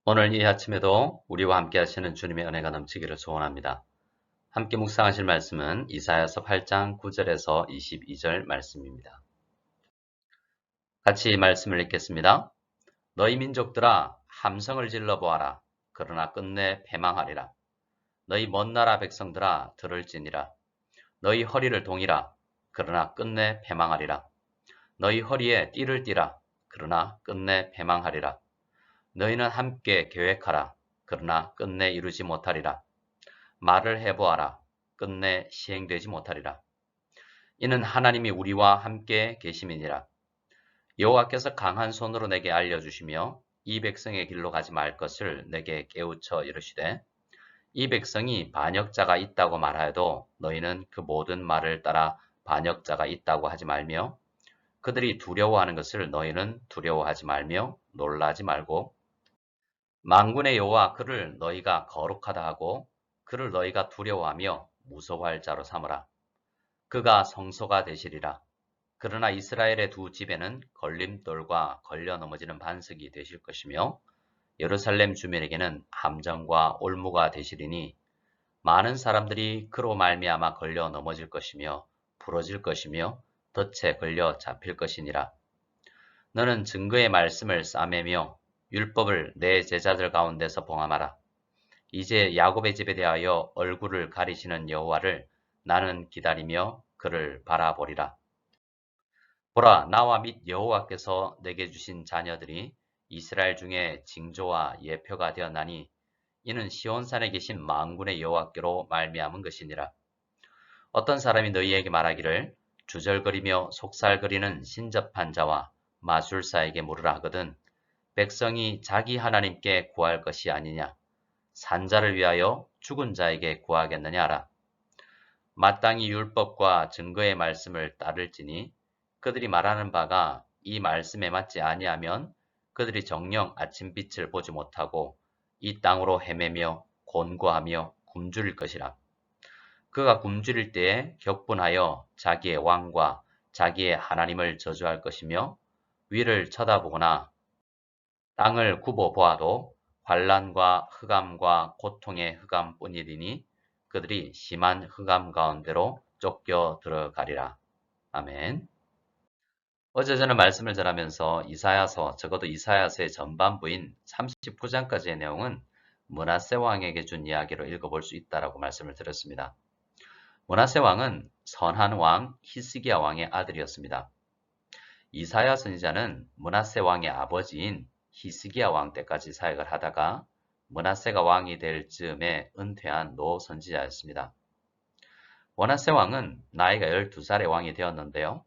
오늘 이 아침에도 우리와 함께 하시는 주님의 은혜가 넘치기를 소원합니다. 함께 묵상하실 말씀은 이사야서 8장 9절에서 22절 말씀입니다. 같이 이 말씀을 읽겠습니다. 너희 민족들아 함성을 질러 보아라. 그러나 끝내 패망하리라. 너희 먼 나라 백성들아 들을지니라. 너희 허리를 동이라. 그러나 끝내 패망하리라. 너희 허리에 띠를 띠라. 그러나 끝내 패망하리라. 너희는 함께 계획하라. 그러나 끝내 이루지 못하리라. 말을 해보아라. 끝내 시행되지 못하리라. 이는 하나님이 우리와 함께 계심이니라. 여호와께서 강한 손으로 내게 알려주시며 이 백성의 길로 가지 말 것을 내게 깨우쳐 이르시되 이 백성이 반역자가 있다고 말하여도 너희는 그 모든 말을 따라 반역자가 있다고 하지 말며 그들이 두려워하는 것을 너희는 두려워하지 말며 놀라지 말고 만군의 여호와 그를 너희가 거룩하다 하고 그를 너희가 두려워하며 무서워할 자로 삼으라. 그가 성소가 되시리라. 그러나 이스라엘의 두 집에는 걸림돌과 걸려 넘어지는 반석이 되실 것이며 예루살렘 주민에게는 함정과 올무가 되시리니 많은 사람들이 그로 말미암아 걸려 넘어질 것이며 부러질 것이며 덫에 걸려 잡힐 것이니라. 너는 증거의 말씀을 싸매며 율법을 내 제자들 가운데서 봉함하라. 이제 야곱의 집에 대하여 얼굴을 가리시는 여호와를 나는 기다리며 그를 바라보리라. 보라, 나와 및 여호와께서 내게 주신 자녀들이 이스라엘 중에 징조와 예표가 되었나니 이는 시온산에 계신 만군의 여호와께로 말미암은 것이니라. 어떤 사람이 너희에게 말하기를 주절거리며 속살거리는 신접한 자와 마술사에게 물으라 하거든 백성이 자기 하나님께 구할 것이 아니냐 산자를 위하여 죽은 자에게 구하겠느냐 하라. 마땅히 율법과 증거의 말씀을 따를지니 그들이 말하는 바가 이 말씀에 맞지 아니하면 그들이 정녕 아침빛을 보지 못하고 이 땅으로 헤매며 곤고하며 굶주릴 것이라. 그가 굶주릴 때에 격분하여 자기의 왕과 자기의 하나님을 저주할 것이며 위를 쳐다보거나 땅을 굽어 보아도 환난과 흑암과 고통의 흑암뿐이리니 그들이 심한 흑암 가운데로 쫓겨 들어가리라. 아멘. 어제 저는 말씀을 전하면서 이사야서, 적어도 이사야서의 전반부인 39장까지의 내용은 므낫세 왕에게 준 이야기로 읽어볼 수 있다라고 말씀을 드렸습니다. 므낫세 왕은 선한 왕 히스기야 왕의 아들이었습니다. 이사야 선지자는 므낫세 왕의 아버지인 히스기야 왕 때까지 사역을 하다가 므낫세가 왕이 될 즈음에 은퇴한 노 선지자였습니다. 므낫세 왕은 나이가 12살의 왕이 되었는데요.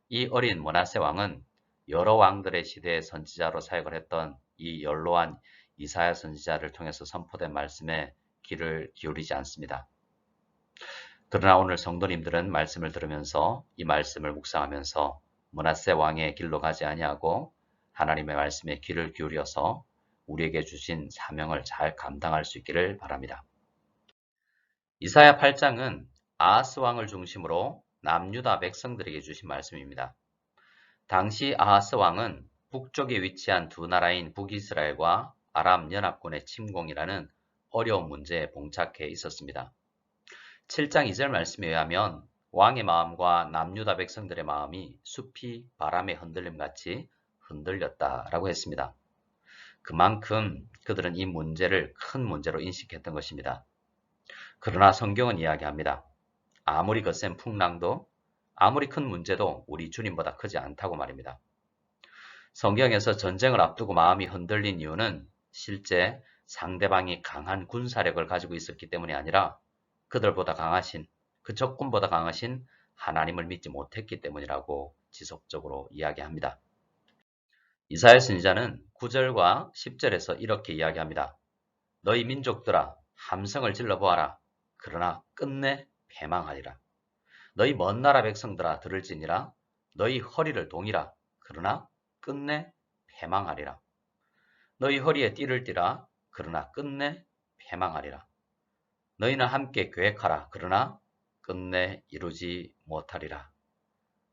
이 어린 므낫세 왕은 여러 왕들의 시대의 선지자로 사역을 했던 이 연로한 이사야 선지자를 통해서 선포된 말씀에 귀를 기울이지 않습니다. 그러나 오늘 성도님들은 말씀을 들으면서 이 말씀을 묵상하면서 므낫세 왕의 길로 가지 아니하고 하나님의 말씀에 귀를 기울여서 우리에게 주신 사명을 잘 감당할 수 있기를 바랍니다. 이사야 8장은 아하스 왕을 중심으로 남유다 백성들에게 주신 말씀입니다. 당시 아하스 왕은 북쪽에 위치한 두 나라인 북이스라엘과 아람 연합군의 침공이라는 어려운 문제에 봉착해 있었습니다. 7장 2절 말씀에 의하면 왕의 마음과 남유다 백성들의 마음이 숲이 바람에 흔들림같이 흔들렸다라고 했습니다. 그만큼 그들은 이 문제를 큰 문제로 인식했던 것입니다. 그러나 성경은 이야기합니다. 아무리 거센 풍랑도 아무리 큰 문제도 우리 주님보다 크지 않다고 말입니다. 성경에서 전쟁을 앞두고 마음이 흔들린 이유는 실제 상대방이 강한 군사력을 가지고 있었기 때문이 아니라 그들보다 강하신, 그 적군보다 강하신 하나님을 믿지 못했기 때문이라고 지속적으로 이야기합니다. 이사야 선지자는 9절과 10절에서 이렇게 이야기합니다. 너희 민족들아 함성을 질러 보아라. 그러나 끝내 패망하리라. 너희 먼 나라 백성들아 들을지니라. 너희 허리를 동이라. 그러나 끝내 패망하리라. 너희 허리에 띠를 띠라. 그러나 끝내 패망하리라. 너희는 함께 계획하라. 그러나 끝내 이루지 못하리라.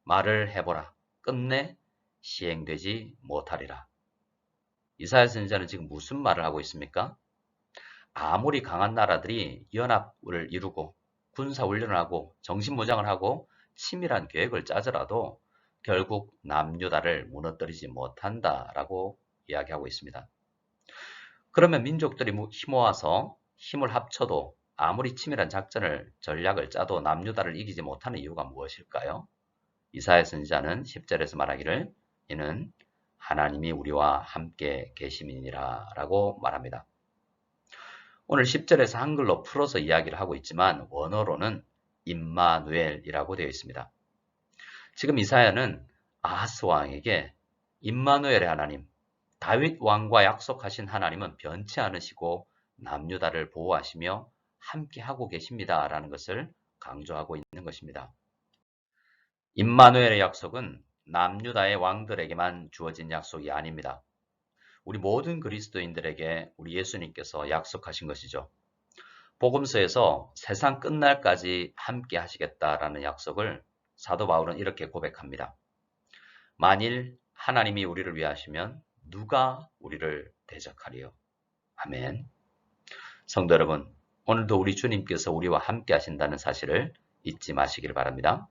말을 해보라. 끝내 시행되지 못하리라. 이사야 선지자는 지금 무슨 말을 하고 있습니까? 아무리 강한 나라들이 연합을 이루고 군사훈련을 하고 정신무장을 하고 치밀한 계획을 짜더라도 결국 남유다를 무너뜨리지 못한다라고 이야기하고 있습니다. 그러면 민족들이 힘 모아서 힘을 합쳐도 아무리 치밀한 작전을 전략을 짜도 남유다를 이기지 못하는 이유가 무엇일까요? 이사야 선지자는 10절에서 말하기를 이는 하나님이 우리와 함께 계심이니라 라고 말합니다. 오늘 10절에서 한글로 풀어서 이야기를 하고 있지만 원어로는 임마누엘이라고 되어 있습니다. 지금 이사야는 아하스 왕에게 임마누엘의 하나님, 다윗 왕과 약속하신 하나님은 변치 않으시고 남유다를 보호하시며 함께하고 계십니다 라는 것을 강조하고 있는 것입니다. 임마누엘의 약속은 남유다의 왕들에게만 주어진 약속이 아닙니다. 우리 모든 그리스도인들에게 우리 예수님께서 약속하신 것이죠. 복음서에서 세상 끝날까지 함께 하시겠다라는 약속을 사도 바울은 이렇게 고백합니다. 만일 하나님이 우리를 위하시면 누가 우리를 대적하리요? 아멘. 성도 여러분, 오늘도 우리 주님께서 우리와 함께 하신다는 사실을 잊지 마시길 바랍니다.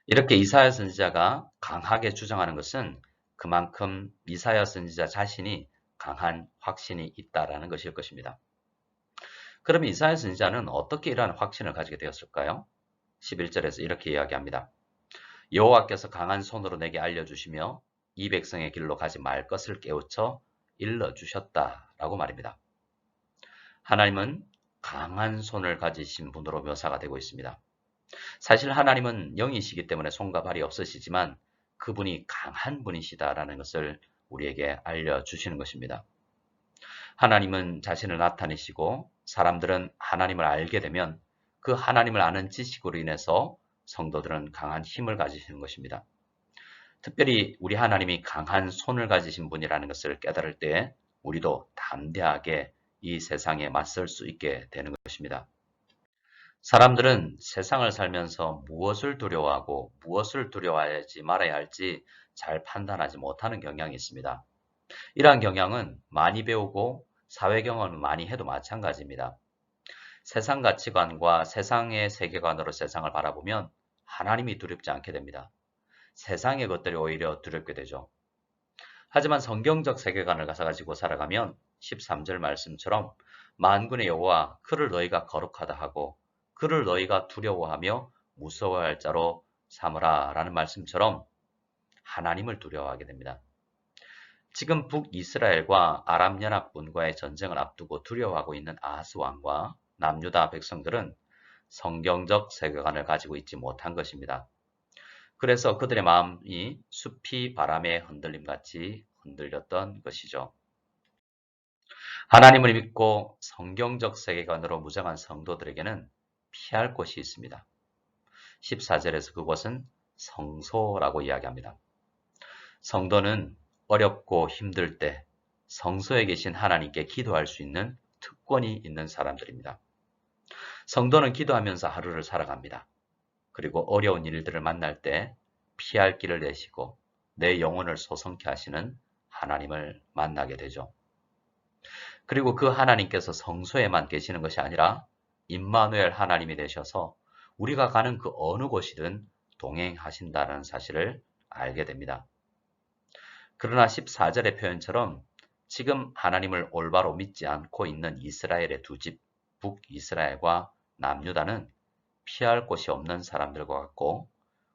이렇게 이사야 선지자가 강하게 주장하는 것은 그만큼 이사야 선지자 자신이 강한 확신이 있다라는 것일 것입니다. 그러면 이사야 선지자는 어떻게 이러한 확신을 가지게 되었을까요? 11절에서 이렇게 이야기합니다. 여호와께서 강한 손으로 내게 알려주시며 이 백성의 길로 가지 말 것을 깨우쳐 일러주셨다라고 말입니다. 하나님은 강한 손을 가지신 분으로 묘사가 되고 있습니다. 사실 하나님은 영이시기 때문에 손과 발이 없으시지만 그분이 강한 분이시다라는 것을 우리에게 알려주시는 것입니다. 하나님은 자신을 나타내시고 사람들은 하나님을 알게 되면 그 하나님을 아는 지식으로 인해서 성도들은 강한 힘을 가지시는 것입니다. 특별히 우리 하나님이 강한 손을 가지신 분이라는 것을 깨달을 때 우리도 담대하게 이 세상에 맞설 수 있게 되는 것입니다. 사람들은 세상을 살면서 무엇을 두려워하고 무엇을 두려워하지 말아야 할지 잘 판단하지 못하는 경향이 있습니다. 이러한 경향은 많이 배우고 사회 경험을 많이 해도 마찬가지입니다. 세상 가치관과 세상의 세계관으로 세상을 바라보면 하나님이 두렵지 않게 됩니다. 세상의 것들이 오히려 두렵게 되죠. 하지만 성경적 세계관을 가지고 살아가면 13절 말씀처럼 만군의 여호와 그를 너희가 거룩하다 하고 그를 너희가 두려워하며 무서워할 자로 삼으라 라는 말씀처럼 하나님을 두려워하게 됩니다. 지금 북이스라엘과 아랍연합군과의 전쟁을 앞두고 두려워하고 있는 아하스 왕과 남유다 백성들은 성경적 세계관을 가지고 있지 못한 것입니다. 그래서 그들의 마음이 숲이 바람에 흔들림같이 흔들렸던 것이죠. 하나님을 믿고 성경적 세계관으로 무장한 성도들에게는 피할 곳이 있습니다. 14절에서 그곳은 성소라고 이야기합니다. 성도는 어렵고 힘들 때 성소에 계신 하나님께 기도할 수 있는 특권이 있는 사람들입니다. 성도는 기도하면서 하루를 살아갑니다. 그리고 어려운 일들을 만날 때 피할 길을 내시고 내 영혼을 소성케 하시는 하나님을 만나게 되죠. 그리고 그 하나님께서 성소에만 계시는 것이 아니라 임마누엘 하나님이 되셔서 우리가 가는 그 어느 곳이든 동행하신다는 사실을 알게 됩니다. 그러나 14절의 표현처럼 지금 하나님을 올바로 믿지 않고 있는 이스라엘의 두 집, 북이스라엘과 남유다는 피할 곳이 없는 사람들과 같고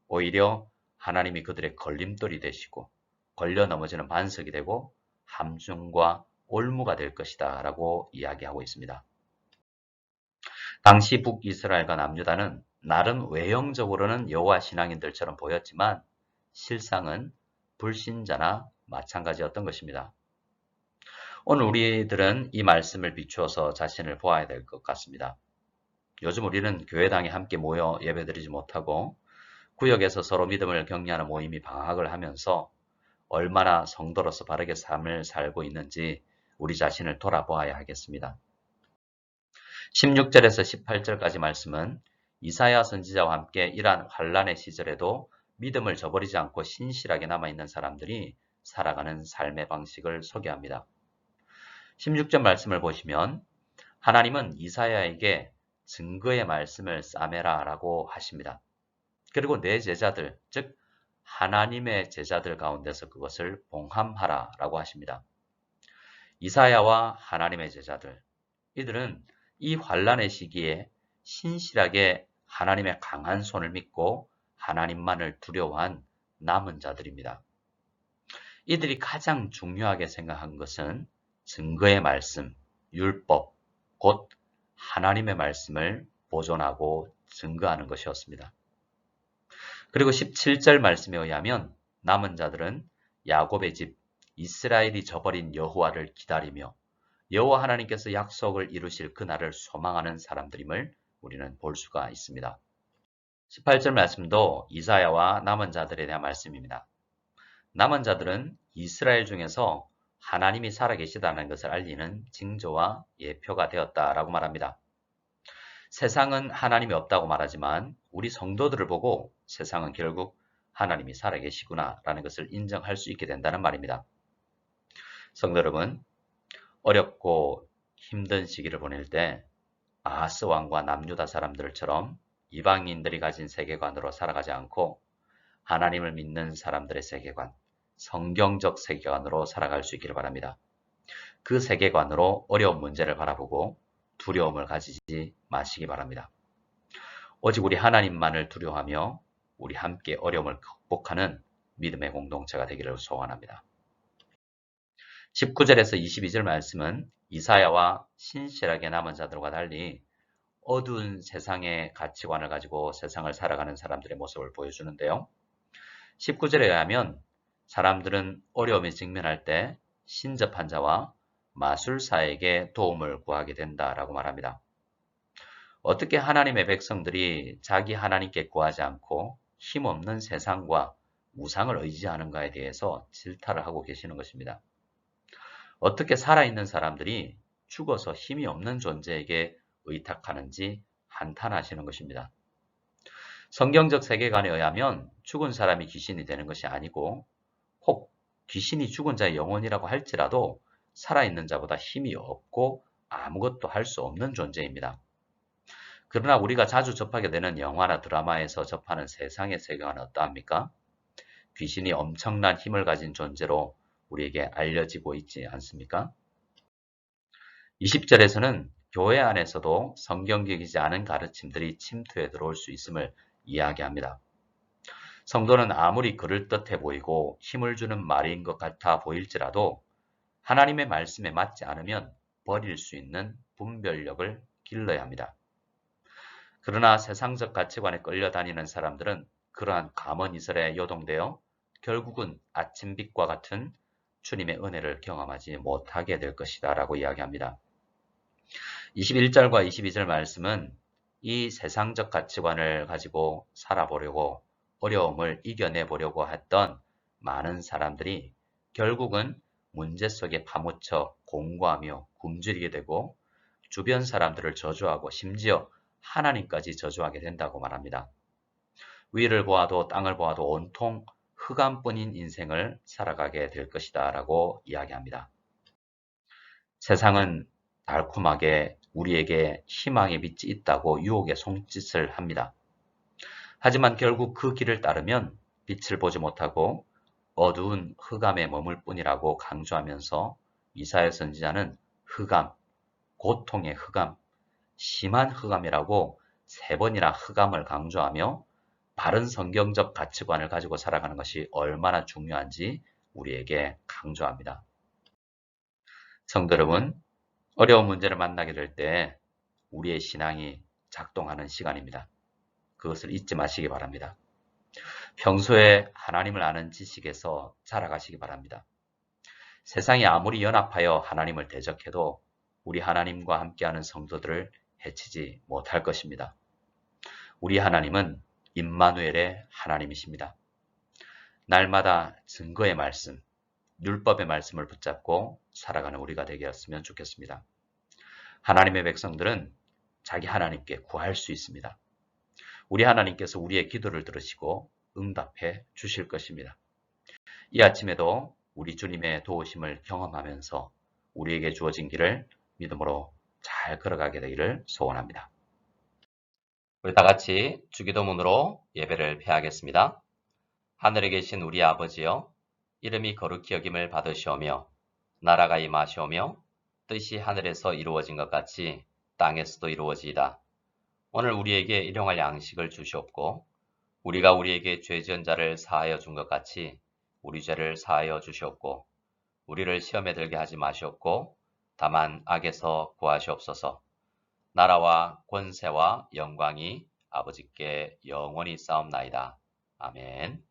오히려 하나님이 그들의 걸림돌이 되시고 걸려 넘어지는 반석이 되고 함중과 올무가 될 것이다 라고 이야기하고 있습니다. 당시 북이스라엘과 남유다는 나름 외형적으로는 여호와 신앙인들처럼 보였지만 실상은 불신자나 마찬가지였던 것입니다. 오늘 우리들은 이 말씀을 비추어서 자신을 보아야 될 것 같습니다. 요즘 우리는 교회당에 함께 모여 예배드리지 못하고 구역에서 서로 믿음을 격려하는 모임이 방학을 하면서 얼마나 성도로서 바르게 삶을 살고 있는지 우리 자신을 돌아보아야 하겠습니다. 16절에서 18절까지 말씀은 이사야 선지자와 함께 이러한 환란의 시절에도 믿음을 저버리지 않고 신실하게 남아있는 사람들이 살아가는 삶의 방식을 소개합니다. 16절 말씀을 보시면 하나님은 이사야에게 증거의 말씀을 싸매라 라고 하십니다. 그리고 내 제자들, 즉 하나님의 제자들 가운데서 그것을 봉함하라 라고 하십니다. 이사야와 하나님의 제자들, 이들은 이 환란의 시기에 신실하게 하나님의 강한 손을 믿고 하나님만을 두려워한 남은 자들입니다. 이들이 가장 중요하게 생각한 것은 증거의 말씀, 율법, 곧 하나님의 말씀을 보존하고 증거하는 것이었습니다. 그리고 17절 말씀에 의하면 남은 자들은 야곱의 집 이스라엘이 저버린 여호와를 기다리며 여호와 하나님께서 약속을 이루실 그날을 소망하는 사람들임을 우리는 볼 수가 있습니다. 18절 말씀도 이사야와 남은 자들에 대한 말씀입니다. 남은 자들은 이스라엘 중에서 하나님이 살아계시다는 것을 알리는 징조와 예표가 되었다라고 말합니다. 세상은 하나님이 없다고 말하지만 우리 성도들을 보고 세상은 결국 하나님이 살아계시구나 라는 것을 인정할 수 있게 된다는 말입니다. 성도 여러분, 어렵고 힘든 시기를 보낼 때 아하스 왕과 남유다 사람들처럼 이방인들이 가진 세계관으로 살아가지 않고 하나님을 믿는 사람들의 세계관, 성경적 세계관으로 살아갈 수 있기를 바랍니다. 그 세계관으로 어려운 문제를 바라보고 두려움을 가지지 마시기 바랍니다. 오직 우리 하나님만을 두려워하며 우리 함께 어려움을 극복하는 믿음의 공동체가 되기를 소원합니다. 19절에서 22절 말씀은 이사야와 신실하게 남은 자들과 달리 어두운 세상의 가치관을 가지고 세상을 살아가는 사람들의 모습을 보여주는데요. 19절에 의하면 사람들은 어려움에 직면할 때 신접한 자와 마술사에게 도움을 구하게 된다라고 말합니다. 어떻게 하나님의 백성들이 자기 하나님께 구하지 않고 힘없는 세상과 우상을 의지하는가에 대해서 질타를 하고 계시는 것입니다. 어떻게 살아있는 사람들이 죽어서 힘이 없는 존재에게 의탁하는지 한탄하시는 것입니다. 성경적 세계관에 의하면 죽은 사람이 귀신이 되는 것이 아니고 혹 귀신이 죽은 자의 영혼이라고 할지라도 살아있는 자보다 힘이 없고 아무것도 할 수 없는 존재입니다. 그러나 우리가 자주 접하게 되는 영화나 드라마에서 접하는 세상의 세계관은 어떠합니까? 귀신이 엄청난 힘을 가진 존재로 우리에게 알려지고 있지 않습니까? 20절에서는 교회 안에서도 성경적이지 않은 가르침들이 침투해 들어올 수 있음을 이야기합니다. 성도는 아무리 그럴듯해 보이고 힘을 주는 말인 것 같아 보일지라도 하나님의 말씀에 맞지 않으면 버릴 수 있는 분별력을 길러야 합니다. 그러나 세상적 가치관에 끌려다니는 사람들은 그러한 가먼이설에 요동되어 결국은 아침빛과 같은 주님의 은혜를 경험하지 못하게 될 것이다 라고 이야기합니다. 21절과 22절 말씀은 이 세상적 가치관을 가지고 살아보려고 어려움을 이겨내보려고 했던 많은 사람들이 결국은 문제 속에 파묻혀 공고하며 굶주리게 되고 주변 사람들을 저주하고 심지어 하나님까지 저주하게 된다고 말합니다. 위를 보아도 땅을 보아도 온통 흑암뿐인 인생을 살아가게 될 것이다 라고 이야기합니다. 세상은 달콤하게 우리에게 희망의 빛이 있다고 유혹의 손짓을 합니다. 하지만 결국 그 길을 따르면 빛을 보지 못하고 어두운 흑암에 머물 뿐이라고 강조하면서 이사야 선지자는 흑암, 고통의 흑암, 심한 흑암이라고 3번이나 흑암을 강조하며 바른 성경적 가치관을 가지고 살아가는 것이 얼마나 중요한지 우리에게 강조합니다. 성도 여러분, 어려운 문제를 만나게 될 때 우리의 신앙이 작동하는 시간입니다. 그것을 잊지 마시기 바랍니다. 평소에 하나님을 아는 지식에서 자라가시기 바랍니다. 세상이 아무리 연합하여 하나님을 대적해도 우리 하나님과 함께하는 성도들을 해치지 못할 것입니다. 우리 하나님은 임마누엘의 하나님이십니다. 날마다 증거의 말씀, 율법의 말씀을 붙잡고 살아가는 우리가 되었으면 좋겠습니다. 하나님의 백성들은 자기 하나님께 구할 수 있습니다. 우리 하나님께서 우리의 기도를 들으시고 응답해 주실 것입니다. 이 아침에도 우리 주님의 도우심을 경험하면서 우리에게 주어진 길을 믿음으로 잘 걸어가게 되기를 소원합니다. 우리 다 같이 주기도문으로 예배를 폐하겠습니다. 하늘에 계신 우리 아버지여, 이름이 거룩히 여김을 받으시오며 나라가 임하시오며 뜻이 하늘에서 이루어진 것 같이 땅에서도 이루어지이다. 오늘 우리에게 일용할 양식을 주시옵고 우리가 우리에게 죄 지은 자를 사하여 준 것 같이 우리 죄를 사하여 주시옵고 우리를 시험에 들게 하지 마시옵고 다만 악에서 구하시옵소서. 나라와 권세와 영광이 아버지께 영원히 싸움나이다. 아멘.